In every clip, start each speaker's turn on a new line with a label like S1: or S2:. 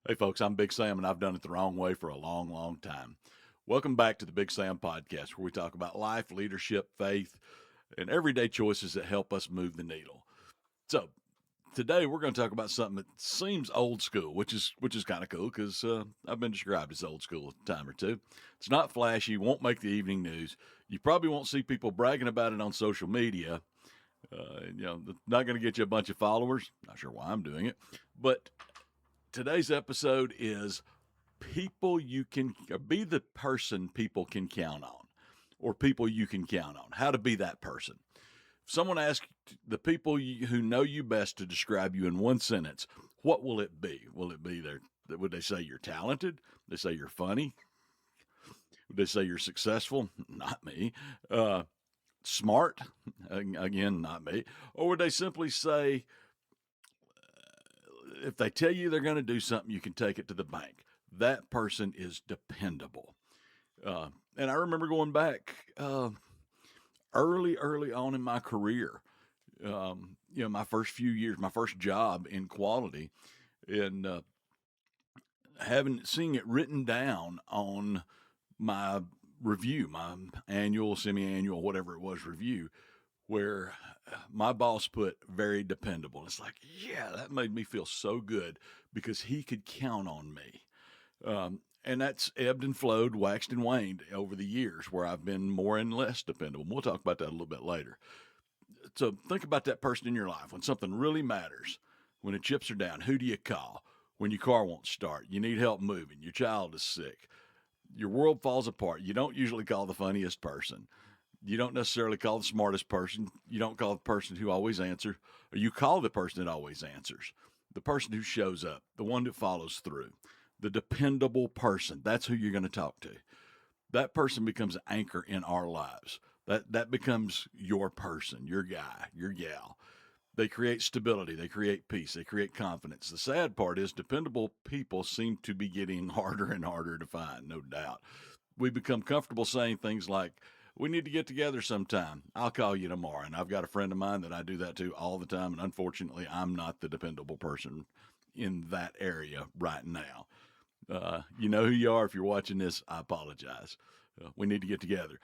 S1: Hey, folks, I'm Big Sam, and I've done it the wrong way for a long, long time. Welcome back to the Big Sam Podcast, where we talk about life, leadership, faith, and everyday choices that help us move the needle. So, today we're going to talk about something that seems old school, which is kind of cool because I've been described as old school a time or two. It's not flashy, won't make the evening news. You probably won't see people bragging about it on social media. Not going to get you a bunch of followers. Not sure why I'm doing it, but today's episode is people you can be the person people can count on, or people you can count on. How to be that person. If someone asks the people who know you best to describe you in one sentence, what will it be? Will it be their? Would they say you're talented? Would they say you're funny? Would they say you're successful? Not me. Smart? Again, not me. Or would they simply say, if they tell you they're going to do something, you can take it to the bank? That person is dependable. And I remember going back early on in my career. My first few years, my first job in quality, and having seeing it written down on my review, my annual, semi-annual, whatever it was review, where my boss put very dependable. It's like, yeah, that made me feel so good because he could count on me. And that's ebbed and flowed, waxed and waned over the years where I've been more and less dependable. We'll talk about that a little bit later. So think about that person in your life when something really matters, when the chips are down. Who do you call? When your car won't start, you need help moving, your child is sick, your world falls apart. You don't usually call the funniest person. You don't necessarily call the smartest person. You don't call the person who always answers, or you call the person that always answers, the person who shows up, the one that follows through, the dependable person. That's who you're going to talk to. That person becomes an anchor in our lives. That becomes your person, your guy, your gal. They create stability, they create peace, they create confidence. The sad part is dependable people seem to be getting harder and harder to find, no doubt. We become comfortable saying things like, we need to get together sometime. I'll call you tomorrow. And I've got a friend of mine that I do that to all the time. And unfortunately, I'm not the dependable person in that area right now. You know who you are. If you're watching this, I apologize. We need to get together.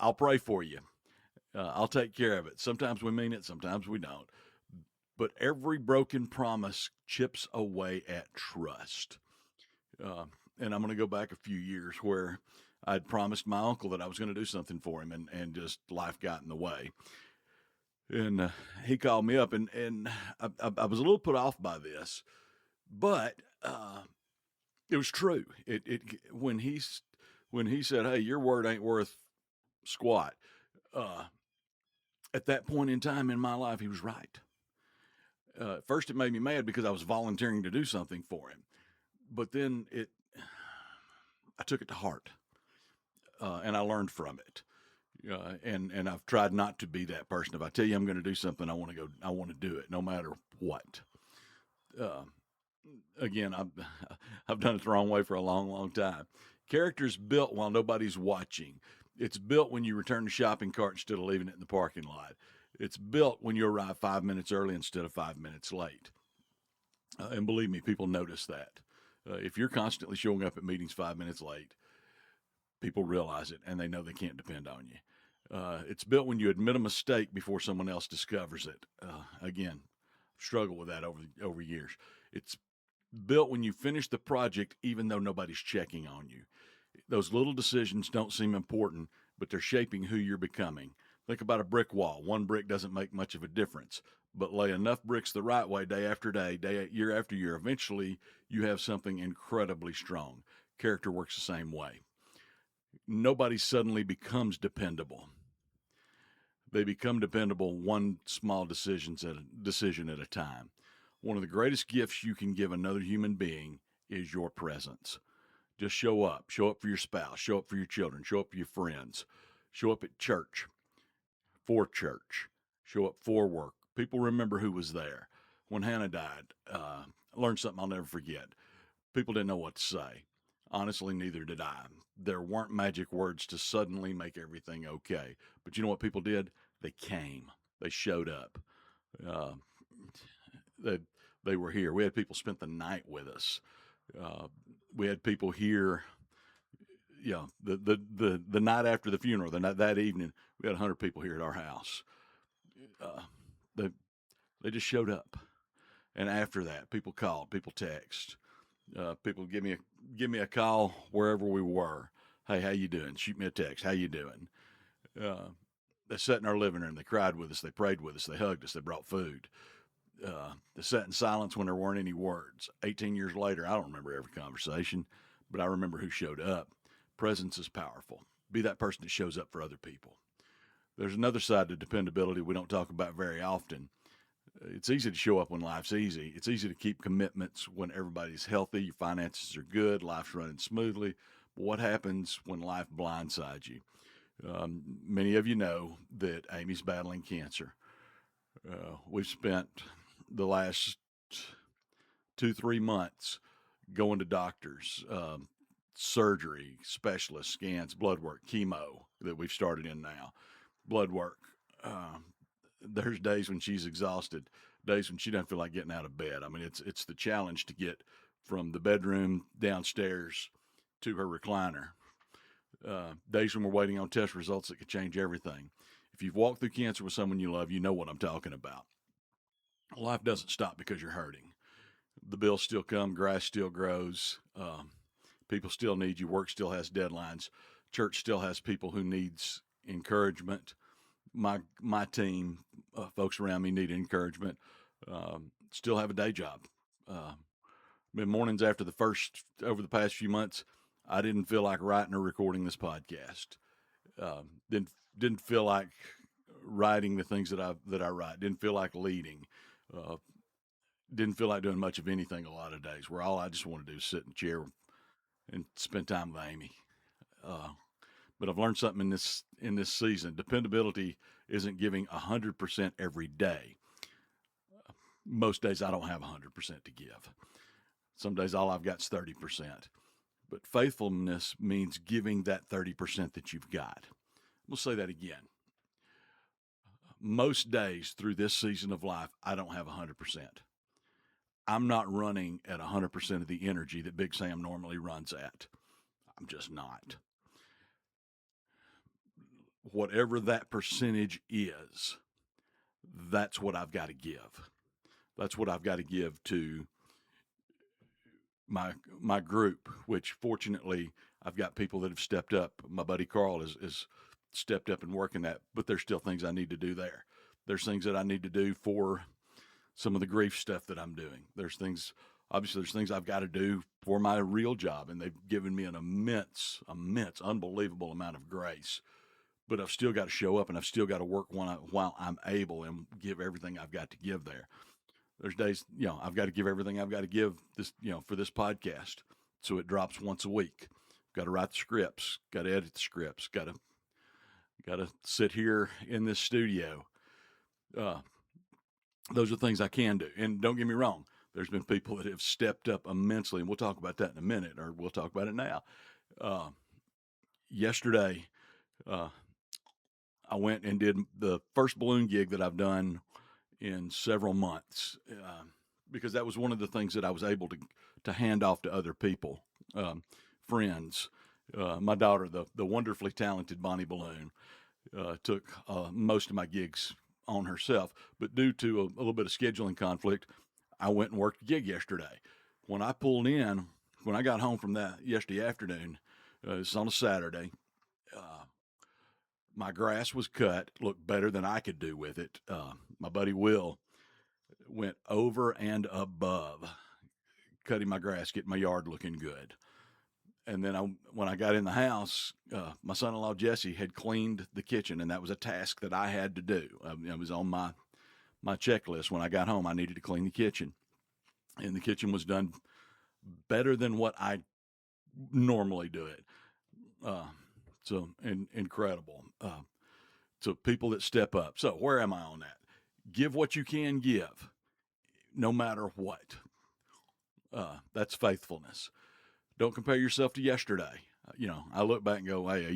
S1: I'll pray for you. I'll take care of it. Sometimes we mean it, sometimes we don't. But every broken promise chips away at trust. Uh, and I'm going to go back a few years where I'd promised my uncle that I was going to do something for him, and just life got in the way. And he called me up, and I was a little put off by this, but it was true. It when he said, "Hey, your word ain't worth squat," uh, at that point in time in my life, he was right. At first, it made me mad because I was volunteering to do something for him, but then I took it to heart, and I learned from it. And I've tried not to be that person. If I tell you I'm going to do something, I want to go. I want to do it, no matter what. Uh, Again, I've done it the wrong way for a long, long time. Character's built while nobody's watching. It's built when you return the shopping cart instead of leaving it in the parking lot. It's built when you arrive 5 minutes early instead of 5 minutes late. And believe me, people notice that. If you're constantly showing up at meetings 5 minutes late, people realize it and they know they can't depend on you. It's built when you admit a mistake before someone else discovers it. Again, struggle with that over years. It's built when you finish the project even though nobody's checking on you. Those little decisions don't seem important, but they're shaping who you're becoming. Think about a brick wall. One brick doesn't make much of a difference, but lay enough bricks the right way day after day, year after year, eventually you have something incredibly strong. Character works the same way. Nobody suddenly becomes dependable. They become dependable one small decision at a time. One of the greatest gifts you can give another human being is your presence. Just show up. Show up for your spouse. Show up for your children. Show up for your friends. Show up at church for church. Show up for work. People remember who was there. When Hannah died, I learned something I'll never forget. People didn't know what to say. Honestly, neither did I. There weren't magic words to suddenly make everything okay. But you know what people did? They came. They showed up. Uh, they, they were here. We had people spend the night with us. Uh, we had people here, the night after the funeral, that evening, we had 100 people here at our house. Uh, they they just showed up, and after that, people called, people text, people give me a call wherever we were. Hey, how you doing? Shoot me a text. How you doing? Uh, they sat in our living room. They cried with us. They prayed with us. They hugged us. They brought food. They sat in silence when there weren't any words. 18 years later, I don't remember every conversation, but I remember who showed up. Presence is powerful. Be that person that shows up for other people. There's another side to dependability we don't talk about very often. It's easy to show up when life's easy. It's easy to keep commitments when everybody's healthy, your finances are good, life's running smoothly. But what happens when life blindsides you? Many of you know that Amy's battling cancer. We've spent the last 2, 3 months going to doctors, surgery, specialists, scans, blood work, chemo that we've started in now, blood work. There's days when she's exhausted, days when she doesn't feel like getting out of bed. I mean, it's the challenge to get from the bedroom downstairs to her recliner. Days when we're waiting on test results that could change everything. If you've walked through cancer with someone you love, you know what I'm talking about. Life doesn't stop because you're hurting. The bills still come, grass still grows, people still need you, work still has deadlines, church still has people who needs encouragement. My team, folks around me need encouragement. Still have a day job. Been mornings over the past few months, I didn't feel like writing or recording this podcast. Didn't feel like writing the things that I write. Didn't feel like leading. Uh, didn't feel like doing much of anything a lot of days. Where all I just want to do is sit in a chair and spend time with Amy. Uh, but I've learned something in this season. Dependability isn't giving 100% every day. Most days I don't have 100% to give. Some days all I've got is 30%. But faithfulness means giving that 30% that you've got. We'll say that again. Most days through this season of life, I don't have 100%. I'm not running at 100% of the energy that Big Sam normally runs at. I'm just not. Whatever that percentage is, that's what I've got to give. That's what I've got to give to my group, which fortunately I've got people that have stepped up. My buddy Carl is stepped up and working that, but there's still things I need to do there. There's things that I need to do for some of the grief stuff that I'm doing. There's things I've got to do for my real job, and they've given me an immense, unbelievable amount of grace. But I've still got to show up, and I've still got to work while I'm able and give everything I've got to give there. There's days, I've got to give everything I've got to give this, for this podcast. So it drops once a week. Got to write the scripts, got to edit the scripts, got to sit here in this studio. Those are things I can do. And don't get me wrong, there's been people that have stepped up immensely, and we'll talk about that in a minute, or we'll talk about it now. Yesterday, I went and did the first balloon gig that I've done in several months, because that was one of the things that I was able to hand off to other people, friends. My daughter, the wonderfully talented Bonnie Balloon, took most of my gigs on herself, but due to a little bit of scheduling conflict, I went and worked a gig yesterday. When I got home from that yesterday afternoon, it's on a Saturday. My grass was cut, looked better than I could do with it. My buddy Will went over and above cutting my grass, getting my yard looking good. And then when I got in the house, my son-in-law Jesse had cleaned the kitchen, and that was a task that I had to do. It was on my checklist. When I got home, I needed to clean the kitchen, and the kitchen was done better than what I normally do it. So incredible. So people that step up. So where am I on that? Give what you can give, no matter what. That's faithfulness. Don't compare yourself to yesterday. I look back and go, hey, a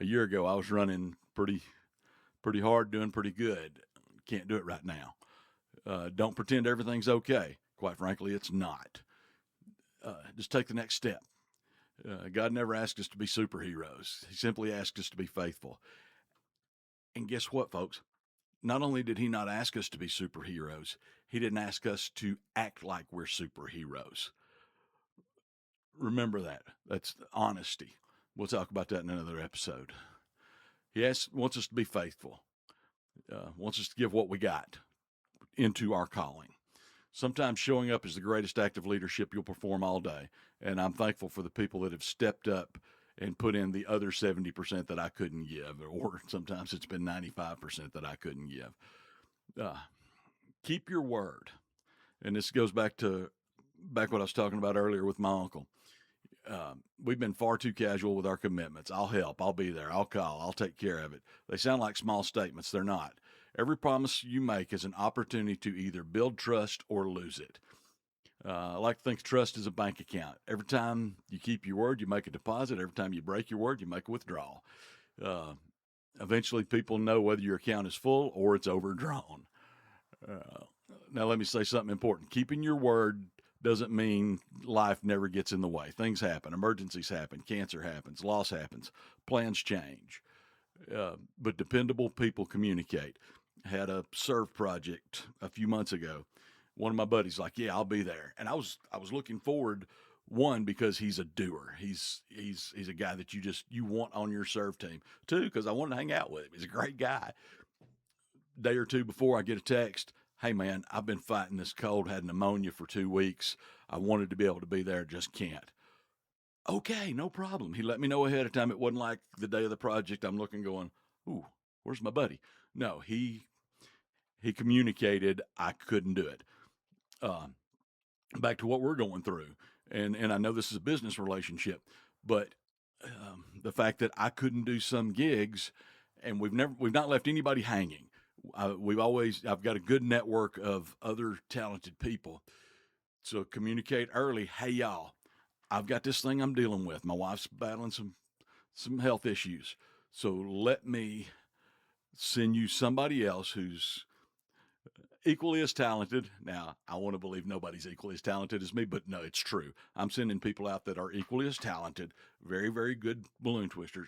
S1: year ago I was running pretty hard, doing pretty good. Can't do it right now. Don't pretend everything's okay. Quite frankly, it's not. just take the next step. God never asked us to be superheroes. He simply asked us to be faithful. And guess what, folks? Not only did he not ask us to be superheroes, he didn't ask us to act like we're superheroes. Remember that. That's honesty. We'll talk about that in another episode. Wants us to be faithful, wants us to give what we got into our calling. Sometimes showing up is the greatest act of leadership you'll perform all day. And I'm thankful for the people that have stepped up and put in the other 70% that I couldn't give, or sometimes it's been 95% that I couldn't give. Uh, Keep your word. And this goes back what I was talking about earlier with my uncle. We've been far too casual with our commitments. I'll help. I'll be there. I'll call. I'll take care of it. They sound like small statements. They're not. Every promise you make is an opportunity to either build trust or lose it. I like to think trust is a bank account. Every time you keep your word, you make a deposit. Every time you break your word, you make a withdrawal. Eventually, people know whether your account is full or it's overdrawn. Now, let me say something important. Keeping your word doesn't mean life never gets in the way. Things happen. Emergencies happen. Cancer happens. Loss happens. Plans change. But dependable people communicate. Had a serve project a few months ago. One of my buddies like, yeah, I'll be there. And I was looking forward, one, because he's a doer. He's a guy that you want on your serve team. Two, because I wanted to hang out with him. He's a great guy. Day or two before, I get a text, hey man, I've been fighting this cold, had pneumonia for 2 weeks. I wanted to be able to be there, just can't. Okay, no problem. He let me know ahead of time. It wasn't like the day of the project I'm looking going, ooh, where's my buddy? No, he communicated I couldn't do it. Back to what we're going through, and I know this is a business relationship, but the fact that I couldn't do some gigs, and we've not left anybody hanging. I've got a good network of other talented people. So communicate early. Hey y'all, I've got this thing I'm dealing with. My wife's battling some health issues. So let me send you somebody else who's equally as talented. Now, I want to believe nobody's equally as talented as me, but no, it's true. I'm sending people out that are equally as talented, very, very good balloon twisters,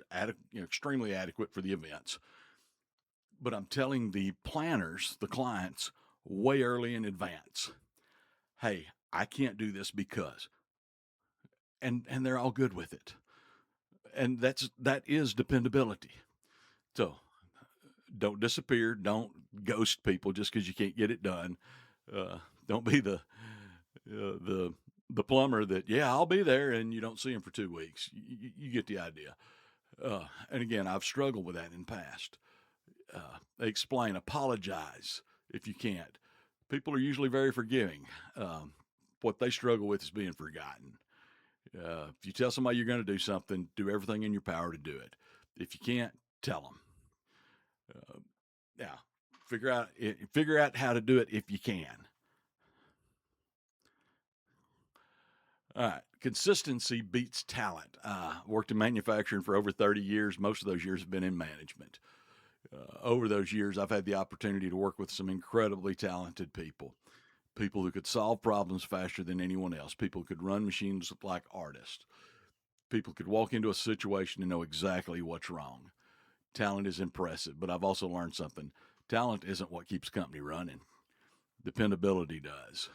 S1: extremely adequate for the events. But I'm telling the planners, the clients, way early in advance, hey, I can't do this because, and they're all good with it. And that is dependability. So don't disappear. Don't ghost people just because you can't get it done. Don't be the plumber that, yeah, I'll be there, and you don't see him for 2 weeks. You get the idea. And again, I've struggled with that in the past. Explain, apologize if you can't. People are usually very forgiving. What they struggle with is being forgotten. If you tell somebody you're going to do something, do everything in your power to do it. If you can't, tell them. Now, figure out how to do it if you can. All right. Consistency beats talent. Worked in manufacturing for over 30 years. Most of those years have been in management. Over those years, I've had the opportunity to work with some incredibly talented people who could solve problems faster than anyone else, people who could run machines like artists, people could walk into a situation and know exactly what's wrong. Talent is impressive, but I've also learned something. Talent isn't what keeps a company running. Dependability does.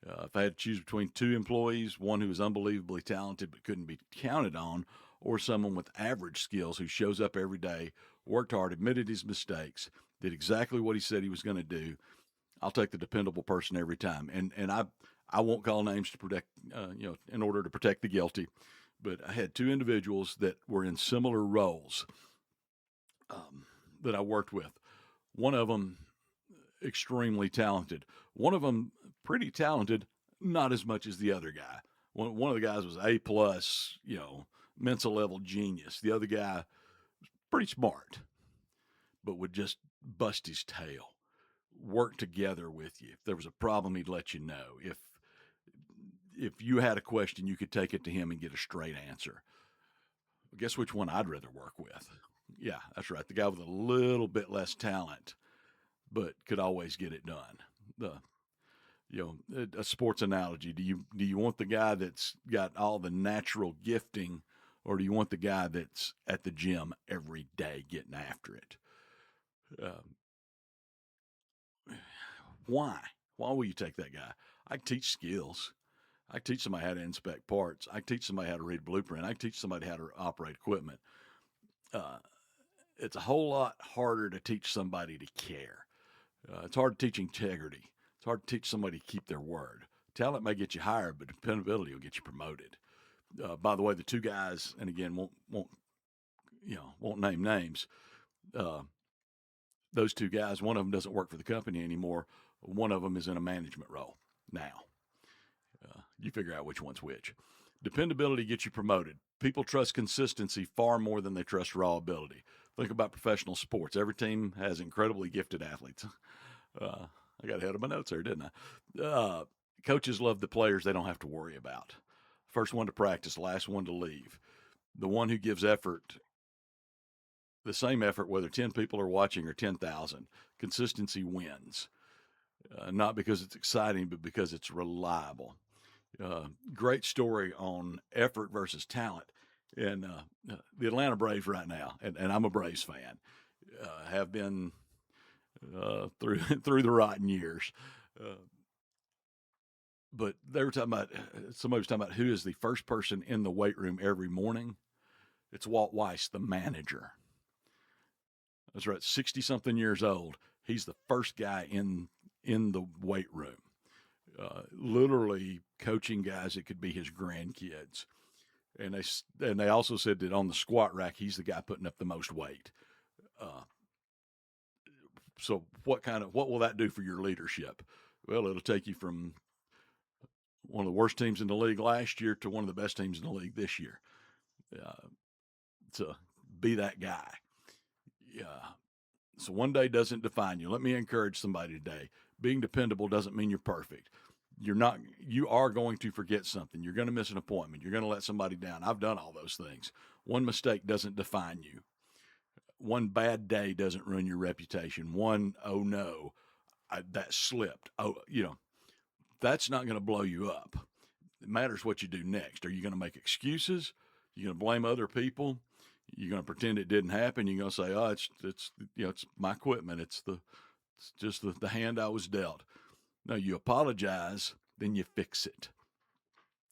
S1: If I had to choose between two employees, one who is unbelievably talented but couldn't be counted on, or someone with average skills who shows up every day, worked hard, admitted his mistakes, did exactly what he said he was going to do, I'll take the dependable person every time. And I won't call names to protect, in order to protect the guilty. But I had two individuals that were in similar roles that I worked with. One of them extremely talented. One of them pretty talented, not as much as the other guy. One of the guys was A plus, Mensa level genius. The other guy was pretty smart, but would just bust his tail. Work together with you. If there was a problem, he'd let you know. If you had a question, you could take it to him and get a straight answer. Guess which one I'd rather work with? Yeah, that's right. The guy with a little bit less talent, but could always get it done. A sports analogy. Do you want the guy that's got all the natural gifting, or do you want the guy that's at the gym every day getting after it? Uh, why? Why will you take that guy? I can teach skills. I can teach somebody how to inspect parts. I can teach somebody how to read a blueprint. I can teach somebody how to operate equipment. Uh, it's a whole lot harder to teach somebody to care. It's hard to teach integrity. It's hard to teach somebody to keep their word. Talent may get you hired, but dependability will get you promoted. By the way, the two guys, and again, won't name names. Uh, those two guys, one of them doesn't work for the company anymore. One of them is in a management role now. You figure out which one's which. Dependability gets you promoted. People trust consistency far more than they trust raw ability. Think about professional sports. Every team has incredibly gifted athletes. I got ahead of my notes there, didn't I? Coaches love the players they don't have to worry about. First one to practice, last one to leave. The one who gives effort, the same effort, whether 10 people are watching or 10,000, consistency wins. Not because it's exciting, but because it's reliable. Great story on effort versus talent. And the Atlanta Braves right now, and I'm a Braves fan, have been through the rotten years. But they were talking about, somebody was talking about who is the first person in the weight room every morning. It's Walt Weiss, the manager. That's right, 60 something years old. He's the first guy in the weight room. Literally coaching guys that could be his grandkids. And they also said that on the squat rack, he's the guy putting up the most weight. So what will that do for your leadership? Well, it'll take you from one of the worst teams in the league last year to one of the best teams in the league this year. To be that guy. So one day doesn't define you. Let me encourage somebody today. Being dependable doesn't mean you're perfect. You are going to forget something. You're going to miss an appointment. You're going to let somebody down. I've done all those things. One mistake doesn't define you. One bad day doesn't ruin your reputation. One, oh no, that slipped. That's not going to blow you up. It matters what you do next. Are you going to make excuses? You're going to blame other people? You're going to pretend it didn't happen? You're going to say, "Oh, it's my equipment. It's just the hand I was dealt." No, you apologize, then you fix it.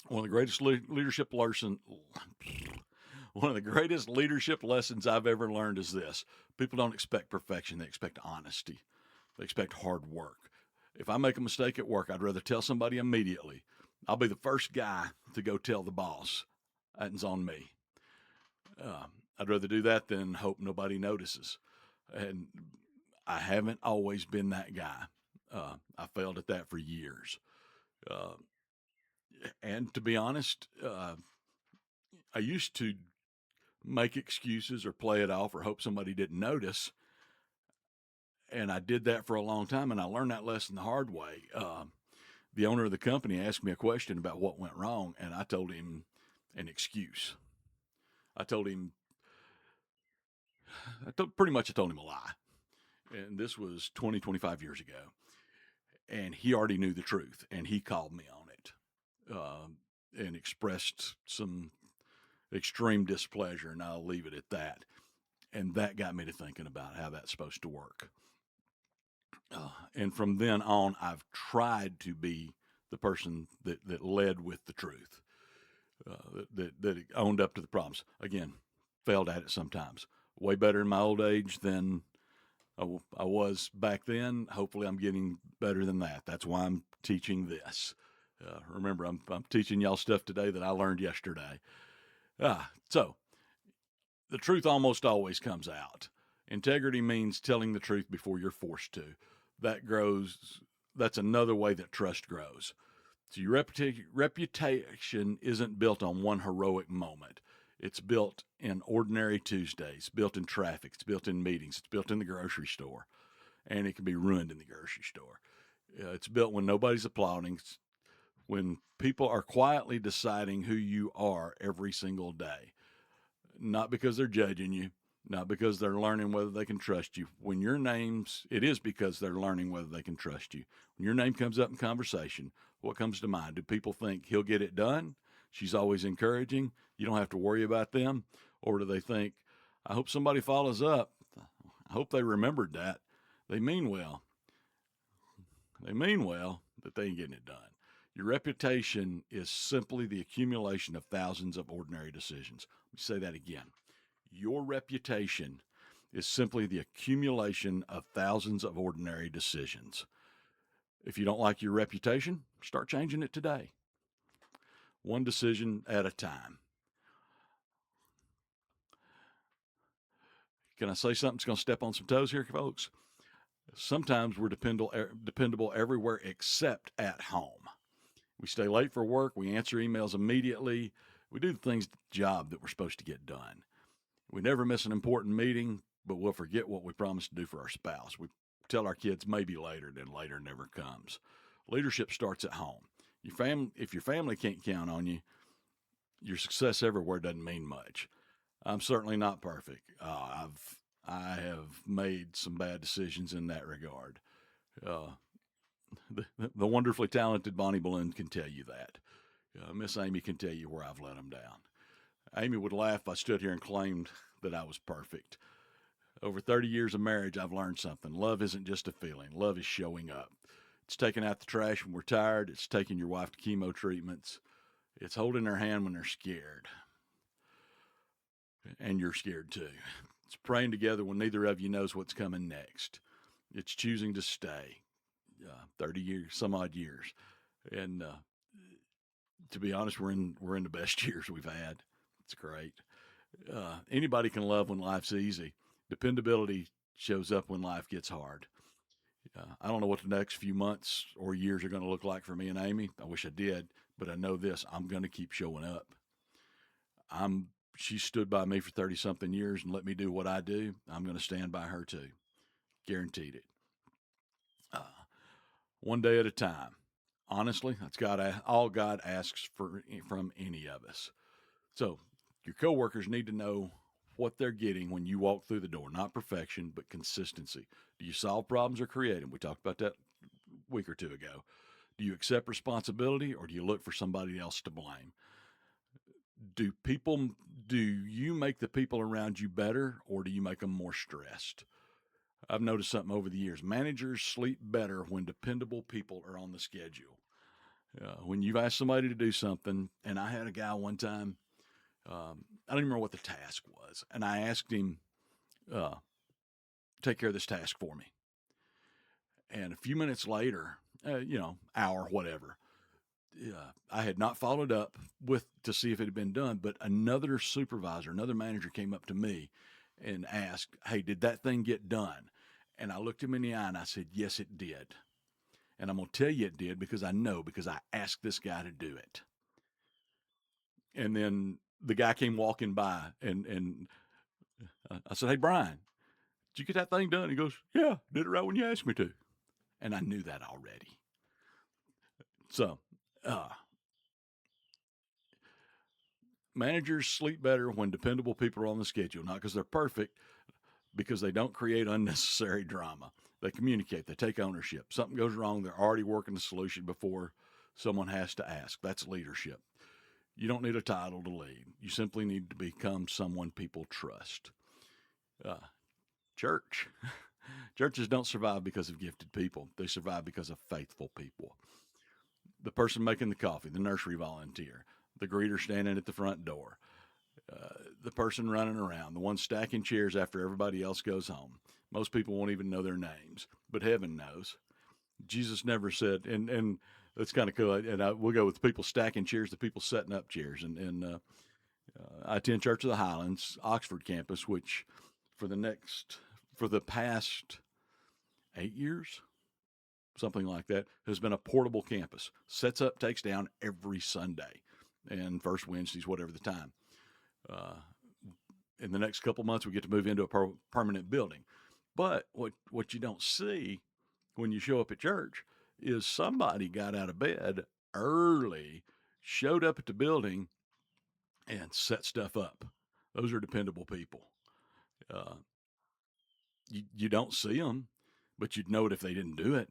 S1: One of the greatest leadership lessons I've ever learned is this: people don't expect perfection; they expect honesty. They expect hard work. If I make a mistake at work, I'd rather tell somebody immediately. I'll be the first guy to go tell the boss. That's on me. I'd rather do that than hope nobody notices. And I haven't always been that guy. I failed at that for years. Uh, and to be honest, I used to make excuses or play it off or hope somebody didn't notice. And I did that for a long time, and I learned that lesson the hard way. The owner of the company asked me a question about what went wrong, and I told him an excuse. I told him, pretty much I told him a lie. And this was 20, 25 years ago. And he already knew the truth, and he called me on it and expressed some extreme displeasure, and I'll leave it at that. And that got me to thinking about how that's supposed to work. And from then on, I've tried to be the person that led with the truth, that owned up to the problems. Again, failed at it sometimes. Way better in my old age than I was back then. Hopefully, I'm getting better than that. That's why I'm teaching this. Remember, I'm teaching y'all stuff today that I learned yesterday. So, the truth almost always comes out. Integrity means telling the truth before you're forced to. That's another way that trust grows. So your reputation isn't built on one heroic moment. It's built in ordinary Tuesdays, built in traffic, it's built in meetings, it's built in the grocery store, and it can be ruined in the grocery store. It's built when nobody's applauding, when people are quietly deciding who you are every single day. Not because they're judging you, not because they're learning whether they can trust you. When your name's, it is because they're learning whether they can trust you. When your name comes up in conversation, what comes to mind? Do people think he'll get it done? She's always encouraging. You don't have to worry about them. Or do they think, I hope somebody follows up. I hope they remembered that. They mean well. They mean well, but they ain't getting it done. Your reputation is simply the accumulation of thousands of ordinary decisions. Let me say that again. Your reputation is simply the accumulation of thousands of ordinary decisions. If you don't like your reputation, start changing it today. One decision at a time. Can I say something that's going to step on some toes here, folks? Sometimes we're dependable everywhere except at home. We stay late for work. We answer emails immediately. We do the things, the job that we're supposed to get done. We never miss an important meeting, but we'll forget what we promised to do for our spouse. We tell our kids maybe later, then later never comes. Leadership starts at home. If your family can't count on you, your success everywhere doesn't mean much. I'm certainly not perfect. I have made some bad decisions in that regard. Uh, the wonderfully talented Bonnie Balloon can tell you that. Miss Amy can tell you where I've let them down. Amy would laugh if I stood here and claimed that I was perfect. Over 30 years of marriage, I've learned something. Love isn't just a feeling. Love is showing up. It's taking out the trash when we're tired. It's taking your wife to chemo treatments. It's holding her hand when they're scared. And you're scared too. It's praying together when neither of you knows what's coming next. It's choosing to stay 30 years, some odd years. And to be honest, we're in the best years we've had. It's great. Anybody can love when life's easy. Dependability shows up when life gets hard. I don't know what the next few months or years are going to look like for me and Amy. I wish I did, but I know this: I'm going to keep showing up. She stood by me for 30 something years and let me do what I do. I'm going to stand by her too. Guaranteed it. Uh, One day at a time. Honestly, that's all God asks from any of us. So your coworkers need to know what they're getting when you walk through the door. Not perfection, but consistency. Do you solve problems or create them? We talked about that a week or two ago. Do you accept responsibility or do you look for somebody else to blame? Do you make the people around you better or do you make them more stressed? I've noticed something over the years. Managers sleep better when dependable people are on the schedule. When you've asked somebody to do something, and I had a guy one time, I don't even remember what the task was, and I asked him, uh, take care of this task for me. And a few minutes later, hour, whatever, I had not followed up to see if it had been done, but another supervisor, another manager came up to me and asked, hey, did that thing get done? And I looked him in the eye and I said, yes, it did. And I'm going to tell you it did because I asked this guy to do it. And then the guy came walking by and I said, hey, Brian, did you get that thing done? He goes, yeah, did it right when you asked me to. And I knew that already. So, managers sleep better when dependable people are on the schedule, not because they're perfect, because they don't create unnecessary drama. They communicate, they take ownership. Something goes wrong, they're already working the solution before someone has to ask. That's leadership. You don't need a title to lead. You simply need to become someone people trust. Church. Churches don't survive because of gifted people. They survive because of faithful people. The person making the coffee, the nursery volunteer, the greeter standing at the front door, the person running around, the one stacking chairs after everybody else goes home. Most people won't even know their names, but heaven knows. Jesus never said, and that's kind of cool. And we'll go with people stacking chairs, the people setting up chairs. And I attend Church of the Highlands, Oxford campus, which for the past 8 years, something like that, has been a portable campus. Sets up, takes down every Sunday and first Wednesdays, whatever the time. In the next couple months, we get to move into a permanent building. But what you don't see when you show up at church is somebody got out of bed early, showed up at the building, and set stuff up. Those are dependable people. Uh, you don't see them, but you'd know it if they didn't do it.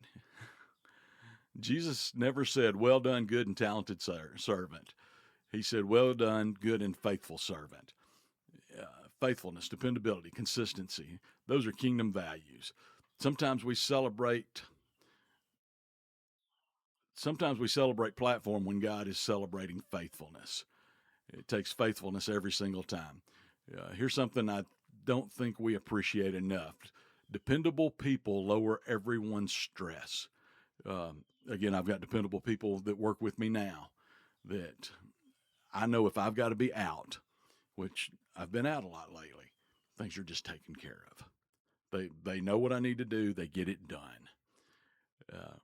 S1: Jesus never said, "Well done, good and talented servant." He said, "Well done, good and faithful servant." Faithfulness, dependability, consistency, those are kingdom values. Sometimes we celebrate sometimes we celebrate platform when God is celebrating faithfulness. It takes faithfulness every single time. Here's something I don't think we appreciate enough. Dependable people lower everyone's stress. Again, I've got dependable people that work with me now that I know if I've got to be out, which I've been out a lot lately, things are just taken care of. They know what I need to do. They get it done. Uh,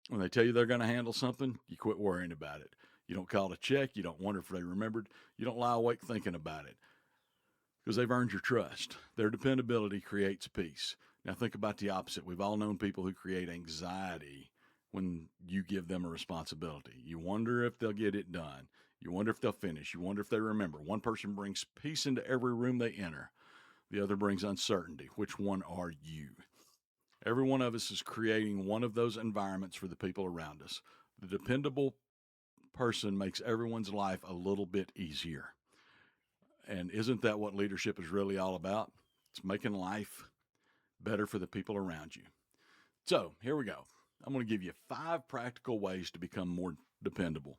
S1: when they tell you they're going to handle something, you quit worrying about it. You don't call it a check. You don't wonder if they remembered. You don't lie awake thinking about it because they've earned your trust. Their dependability creates peace. Now, think about the opposite. We've all known people who create anxiety when you give them a responsibility. You wonder if they'll get it done. You wonder if they'll finish. You wonder if they remember. One person brings peace into every room they enter, the other brings uncertainty. Which one are you? Every one of us is creating one of those environments for the people around us. The dependable person makes everyone's life a little bit easier. And isn't that what leadership is really all about? It's making life better for the people around you. So here we go. I'm going to give you 5 practical ways to become more dependable.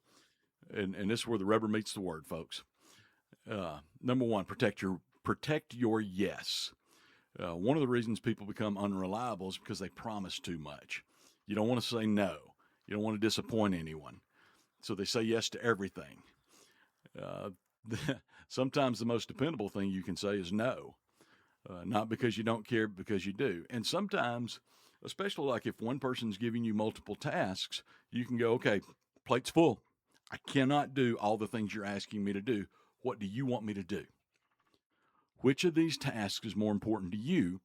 S1: And this is where the rubber meets the word, folks. Number 1, protect your yes. One of the reasons people become unreliable is because they promise too much. You don't want to say no. You don't want to disappoint anyone. So they say yes to everything. Uh, Sometimes the most dependable thing you can say is no, not because you don't care, because you do. And sometimes, especially like if one person's giving you multiple tasks, you can go, okay, plate's full. I cannot do all the things you're asking me to do. What do you want me to do? Which of these tasks is more important to you?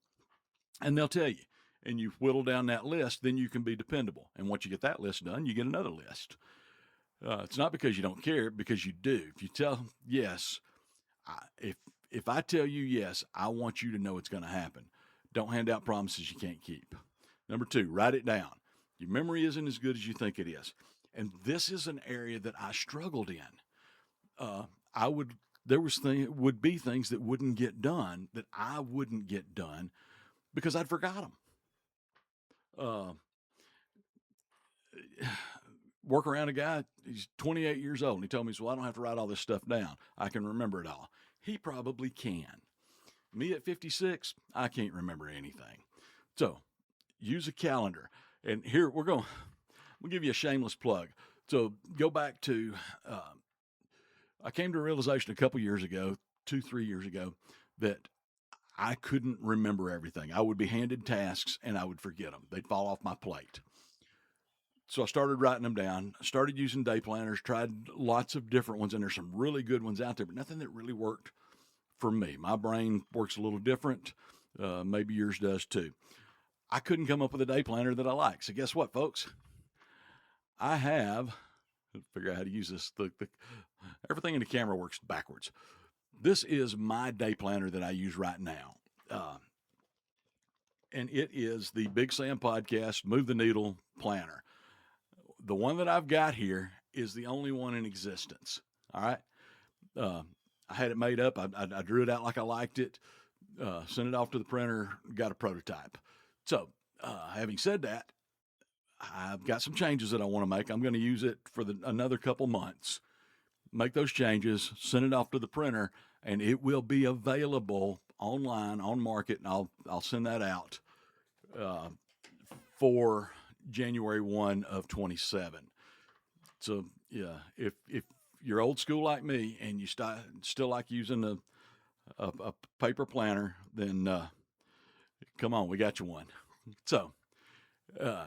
S1: And they'll tell you. And you whittle down that list, then you can be dependable. And once you get that list done, you get another list. It's not because you don't care, because you do. If you tell yes, if I tell you yes, I want you to know it's going to happen. Don't hand out promises you can't keep. Number 2, write it down. Your memory isn't as good as you think it is, and this is an area that I struggled in. I would there was would be things that wouldn't get done, that I wouldn't get done because I'd forgot them. Uh, Work around a guy, he's 28 years old, and he told me, so I don't have to write all this stuff down. I can remember it all. He probably can. Me at 56, I can't remember anything. So use a calendar. And here we'll give you a shameless plug. So go back to, I came to a realization a couple years ago, 2, 3 years ago, that I couldn't remember everything. I would be handed tasks and I would forget them. They'd fall off my plate. So I started writing them down. I started using day planners, tried lots of different ones, and there's some really good ones out there, but nothing that really worked for me. My brain works a little different. Maybe yours does too. I couldn't come up with a day planner that I like. So guess what, folks? I have figure out how to use this. Everything in the camera works backwards. This is my day planner that I use right now. And it is the Big Sam Podcast Move the Needle Planner. The one that I've got here is the only one in existence. All right. Uh, I had it made up. I drew it out like I liked it, sent it off to the printer, got a prototype. So, having said that, I've got some changes that I want to make. I'm going to use it for another couple months. Make those changes, send it off to the printer, and it will be available online on market, and I'll send that out uh, for January 1 of 27. So yeah, if you're old school like me and you still like using a paper planner, then come on, we got you one. So uh,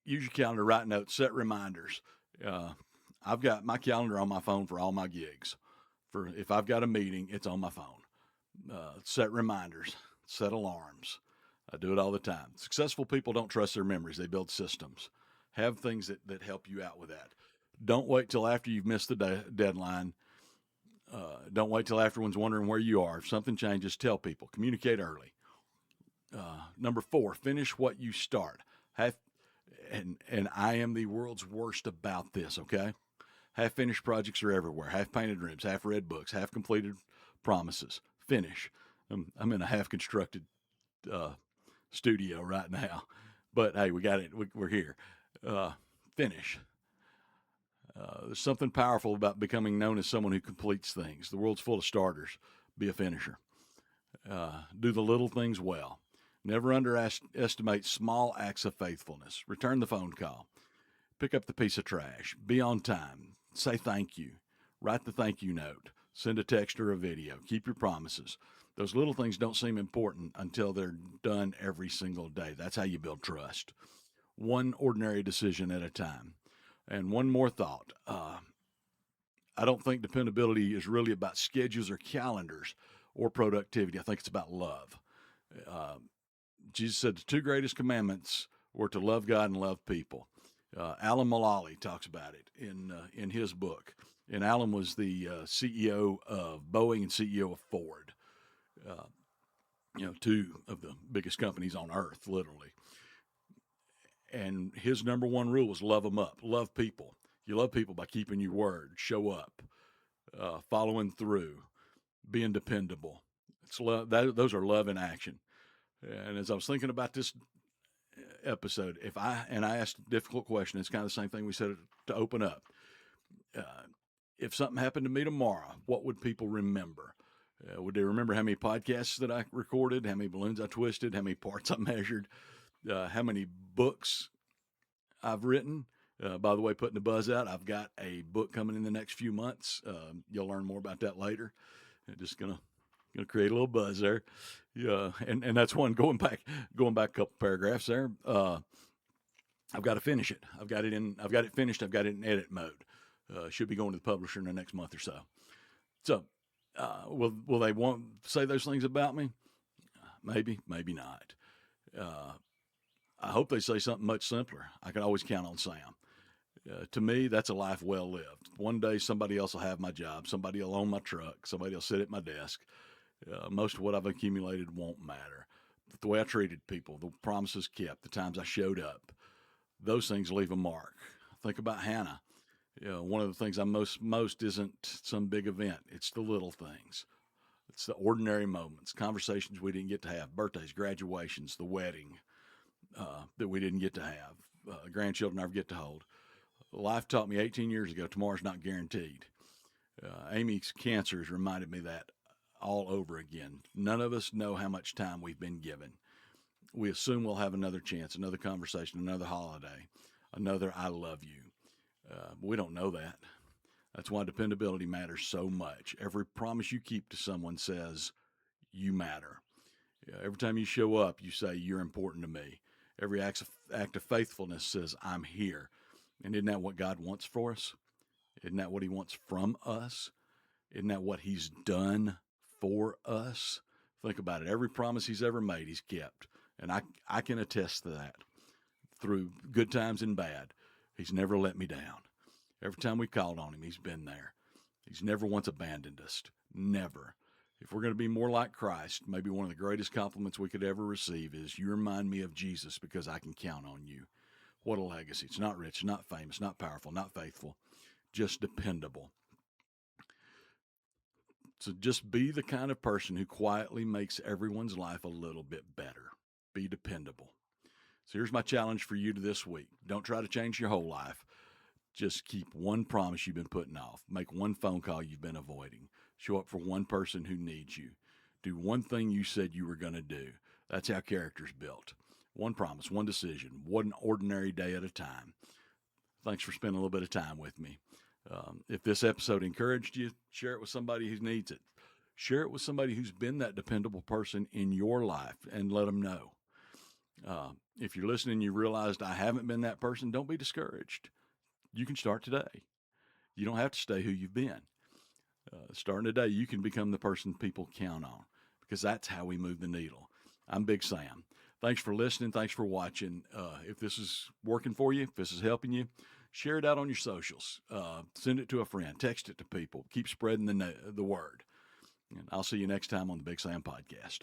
S1: use your calendar, write notes, set reminders. Uh, I've got my calendar on my phone for all my gigs. For if I've got a meeting, it's on my phone. Set reminders, set alarms. I do it all the time. Successful people don't trust their memories. They build systems. Have things that help you out with that. Don't wait till after you've missed the deadline. Don't wait till everyone's wondering where you are. If something changes, tell people. Communicate early. Number 4, finish what you start. Have and I am the world's worst about this. Okay, half finished projects are everywhere. Half painted rooms, half read books, half completed promises. Finish. I'm in a half constructed uh, studio right now, but hey, we got it. We're here. Uh, Finish. There's something powerful about becoming known as someone who completes things. The world's full of starters. Be a finisher. Do the little things well. Never underestimate small acts of faithfulness. Return the phone call. Pick up the piece of trash. Be on time. Say thank you. Write the thank you note. Send a text or a video. Keep your promises. Those little things don't seem important until they're done every single day. That's how you build trust. One ordinary decision at a time. And one more thought. I don't think dependability is really about schedules or calendars or productivity. I think it's about love. Uh, Jesus said the 2 greatest commandments were to love God and love people. Alan Mulally talks about it in his book. And Alan was the CEO of Boeing and CEO of Ford. Uh, 2 of the biggest companies on earth, literally. And his number one rule was love them up, love people. You love people by keeping your word, show up, following through, being dependable. It's love. Those are love in action. And as I was thinking about this episode, I asked a difficult question, it's kind of the same thing we said to open up. Uh, if something happened to me tomorrow, what would people remember? Would they remember how many podcasts that I recorded, how many balloons I twisted, how many parts I measured, how many books I've written? By the way, putting the buzz out, I've got a book coming in the next few months. You'll learn more about that later. I'm just gonna create a little buzz there. Yeah, and that's one going back a couple paragraphs there. I've got to finish it. I've got it finished. I've got it in edit mode. Should be going to the publisher in the next month or so. So, will they want say those things about me? Maybe, maybe not. I hope they say something much simpler. I can always count on Sam. To me, that's a life well lived. One day, somebody else will have my job. Somebody will own my truck. Somebody will sit at my desk. Most of what I've accumulated won't matter. But the way I treated people, the promises kept, the times I showed up, those things leave a mark. Think about Hannah. One of the things I most isn't some big event. It's the little things. It's the ordinary moments, conversations we didn't get to have, birthdays, graduations, the wedding that we didn't get to have, grandchildren I never get to hold. Life taught me 18 years ago, tomorrow's not guaranteed. Amy's cancer has reminded me that all over again. None of us know how much time we've been given. We assume we'll have another chance, another conversation, another holiday, another I love you. But we don't know that. That's why dependability matters so much. Every promise you keep to someone says you matter. Every time you show up, you say you're important to me. Every act of faithfulness says I'm here. And isn't that what God wants for us? Isn't that what he wants from us? Isn't that what he's done for us? Think about it. Every promise he's ever made, he's kept. And I can attest to that. Through good times and bad, he's never let me down. Every time we called on him, he's been there. He's never once abandoned us. Never. If we're going to be more like Christ, maybe one of the greatest compliments we could ever receive is, you remind me of Jesus because I can count on you. What a legacy. It's not rich, not famous, not powerful, not faithful, just dependable. So just be the kind of person who quietly makes everyone's life a little bit better. Be dependable. So here's my challenge for you to this week. Don't try to change your whole life. Just keep one promise you've been putting off. Make one phone call you've been avoiding. Show up for one person who needs you. Do one thing you said you were going to do. That's how character's built. One promise, one decision, one ordinary day at a time. Thanks for spending a little bit of time with me. If this episode encouraged you, share it with somebody who needs it. Share it with somebody who's been that dependable person in your life and let them know. If you're listening and you realized I haven't been that person, don't be discouraged. You can start today. You don't have to stay who you've been. Starting today, you can become the person people count on, because that's how we move the needle. I'm Big Sam. Thanks for listening. Thanks for watching. If this is working for you, if this is helping you, Share it out on your socials. Send it to a friend. Text it to people. Keep spreading the word. And I'll see you next time on the Big Sam Podcast.